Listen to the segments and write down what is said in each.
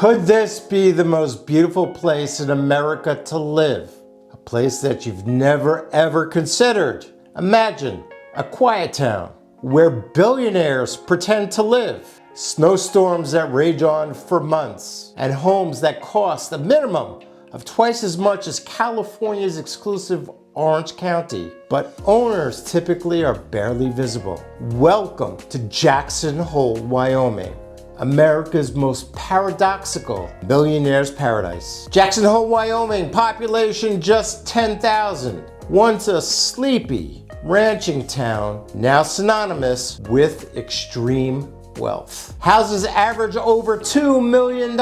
Could this be the most beautiful place in America to live? A place that you've never ever considered? Imagine a quiet town where billionaires pretend to live, snowstorms that rage on for months, and homes that cost a minimum of twice as much as California's exclusive Orange County, but owners typically are barely visible. Welcome to Jackson Hole, Wyoming, America's most paradoxical millionaire's paradise. Jackson Hole, Wyoming, population just 10,000. Once a sleepy ranching town, now synonymous with extreme wealth. Houses average over $2 million,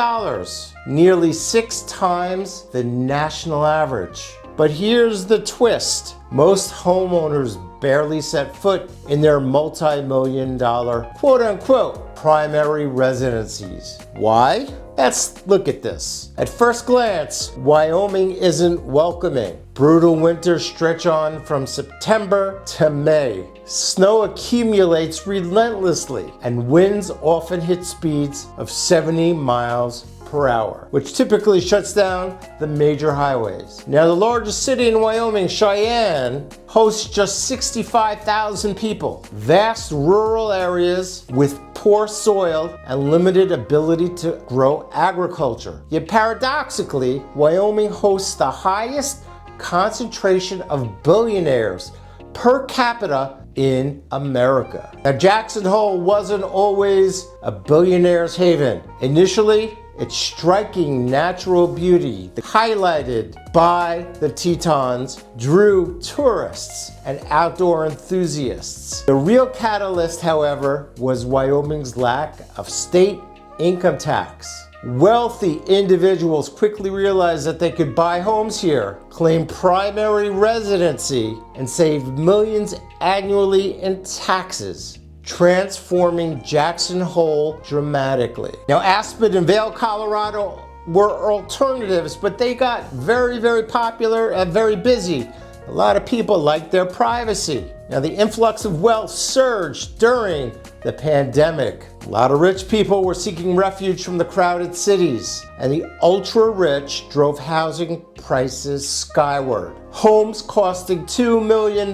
nearly 6 times the national average. But here's the twist. Most homeowners barely set foot in their multi-million-dollar, quote-unquote, primary residencies. Why? Let's look at this. At first glance, Wyoming isn't welcoming. Brutal winters stretch on from September to May. Snow accumulates relentlessly, and winds often hit speeds of 70 miles per hour, which typically shuts down the major highways. Now, the largest city in Wyoming, Cheyenne, hosts just 65,000 people. Vast rural areas with poor soil and limited ability to grow agriculture. Yet paradoxically, Wyoming hosts the highest concentration of billionaires per capita in America. Now, Jackson Hole wasn't always a billionaire's haven. Initially, its striking natural beauty, highlighted by the Tetons, drew tourists and outdoor enthusiasts. The real catalyst, however, was Wyoming's lack of state income tax. Wealthy individuals quickly realized that they could buy homes here, claim primary residency, and save millions annually in taxes, transforming Jackson Hole dramatically. Now, Aspen and Vail, Colorado were alternatives, but they got very popular and very busy. A lot of people liked their privacy. Now, the influx of wealth surged during the pandemic. A lot of rich people were seeking refuge from the crowded cities, and the ultra-rich drove housing prices skyward. Homes costing $2 million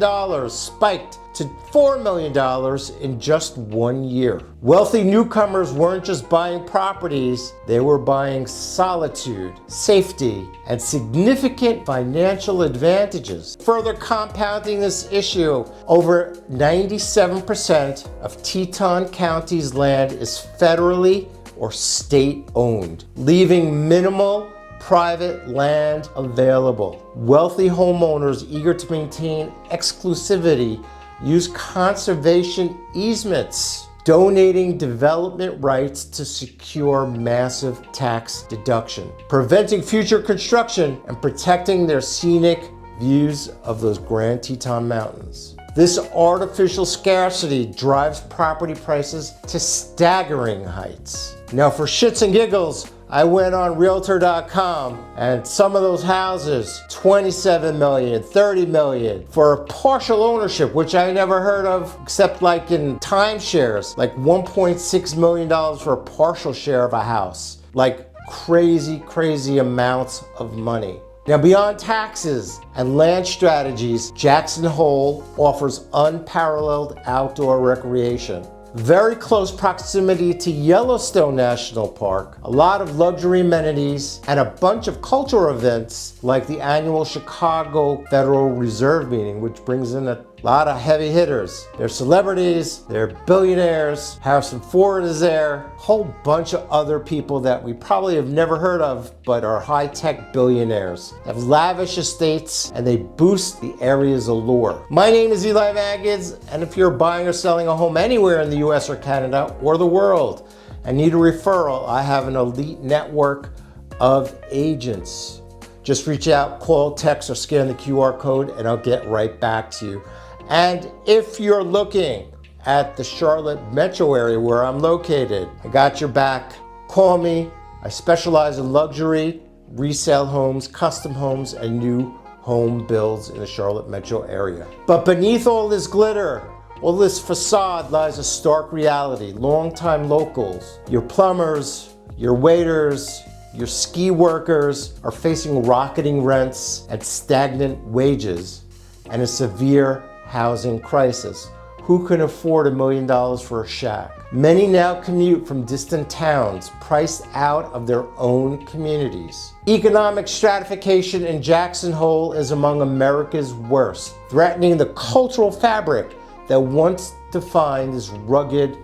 spiked to $4 million in just 1 year. Wealthy newcomers weren't just buying properties, they were buying solitude, safety, and significant financial advantages. Further compounding this issue, over 97% of Teton County's land is federally or state-owned, leaving minimal private land available. Wealthy homeowners eager to maintain exclusivity use conservation easements, donating development rights to secure massive tax deduction, preventing future construction and protecting their scenic views of those Grand Teton Mountains. This artificial scarcity drives property prices to staggering heights. Now, for shits and giggles, I went on Realtor.com, and some of those houses, 27 million, 30 million, for a partial ownership, which I never heard of except like in timeshares, like $1.6 million for a partial share of a house. Like crazy amounts of money. Now, beyond taxes and land strategies, Jackson Hole offers unparalleled outdoor recreation. Very close proximity to Yellowstone National Park, a lot of luxury amenities, and a bunch of cultural events like the annual Chicago Federal Reserve meeting, which brings in a lot of heavy hitters. They're celebrities, they're billionaires, Harrison Ford is there, a whole bunch of other people that we probably have never heard of, but are high-tech billionaires. They have lavish estates, and they boost the area's allure. My name is Eli Magids, and if you're buying or selling a home anywhere in the US or Canada or the world and need a referral, I have an elite network of agents. Just reach out, call, text, or scan the QR code, and I'll get right back to you. And if you're looking at the Charlotte metro area where I'm located, I got your back. Call me. I specialize in luxury, resale homes, custom homes, and new home builds in the Charlotte metro area. But beneath all this glitter, all this facade, lies a stark reality. Longtime locals, your plumbers, Your waiters, your ski workers are facing rocketing rents and stagnant wages and a severe housing crisis. Who can afford $1 million for a shack? Many now commute from distant towns, priced out of their own communities. Economic stratification in Jackson Hole is among America's worst, threatening the cultural fabric that once defined this rugged,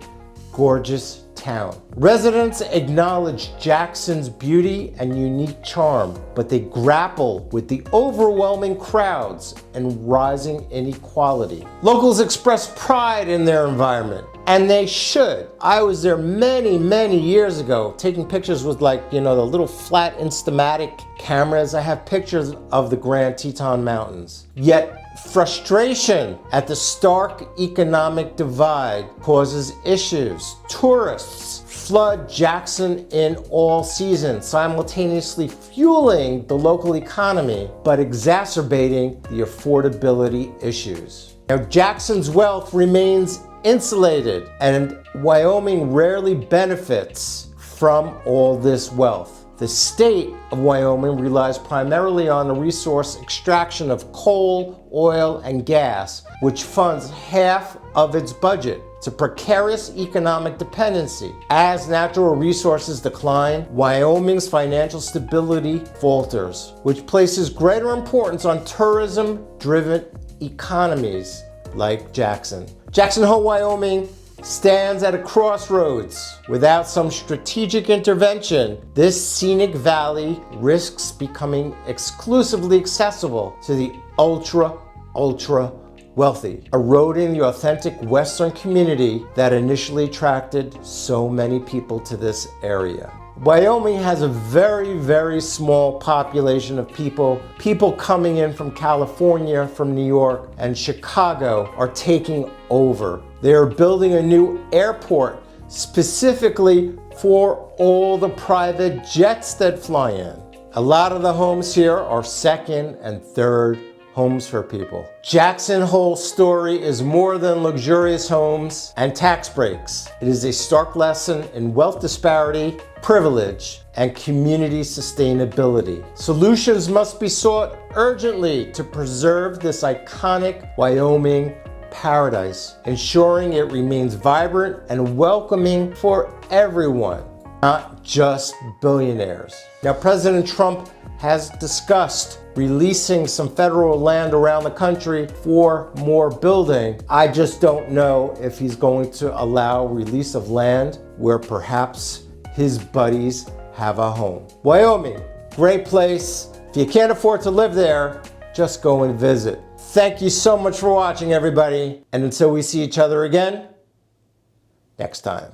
gorgeous town. Residents acknowledge Jackson's beauty and unique charm, but they grapple with the overwhelming crowds and rising inequality. Locals express pride in their environment, and they should. I was there many, many years ago, taking pictures with the little flat Instamatic cameras. I have pictures of the Grand Teton Mountains. Yet, frustration at the stark economic divide causes issues. Tourists flood Jackson in all seasons, simultaneously fueling the local economy, but exacerbating the affordability issues. Now, Jackson's wealth remains insulated, and Wyoming rarely benefits from all this wealth. The state of Wyoming relies primarily on the resource extraction of coal, oil, and gas, which funds half of its budget. It's a precarious economic dependency. As natural resources decline, Wyoming's financial stability falters, which places greater importance on tourism-driven economies like Jackson. Jackson Hole, Wyoming stands at a crossroads. Without some strategic intervention, this scenic valley risks becoming exclusively accessible to the ultra wealthy, eroding the authentic Western community that initially attracted so many people to this area. Wyoming has a very, very small population of people. People coming in from California, from New York, and Chicago are taking over. They are building a new airport specifically for all the private jets that fly in. A lot of the homes here are second and third homes for people. Jackson Hole's story is more than luxurious homes and tax breaks. It is a stark lesson in wealth disparity, privilege, and community sustainability. Solutions must be sought urgently to preserve this iconic Wyoming paradise, ensuring it remains vibrant and welcoming for everyone, not just billionaires. Now, President Trump has discussed releasing some federal land around the country for more building. I just don't know if he's going to allow release of land where perhaps his buddies have a home. Wyoming, great place. If you can't afford to live there, just go and visit. Thank you so much for watching, everybody. And until we see each other again, next time.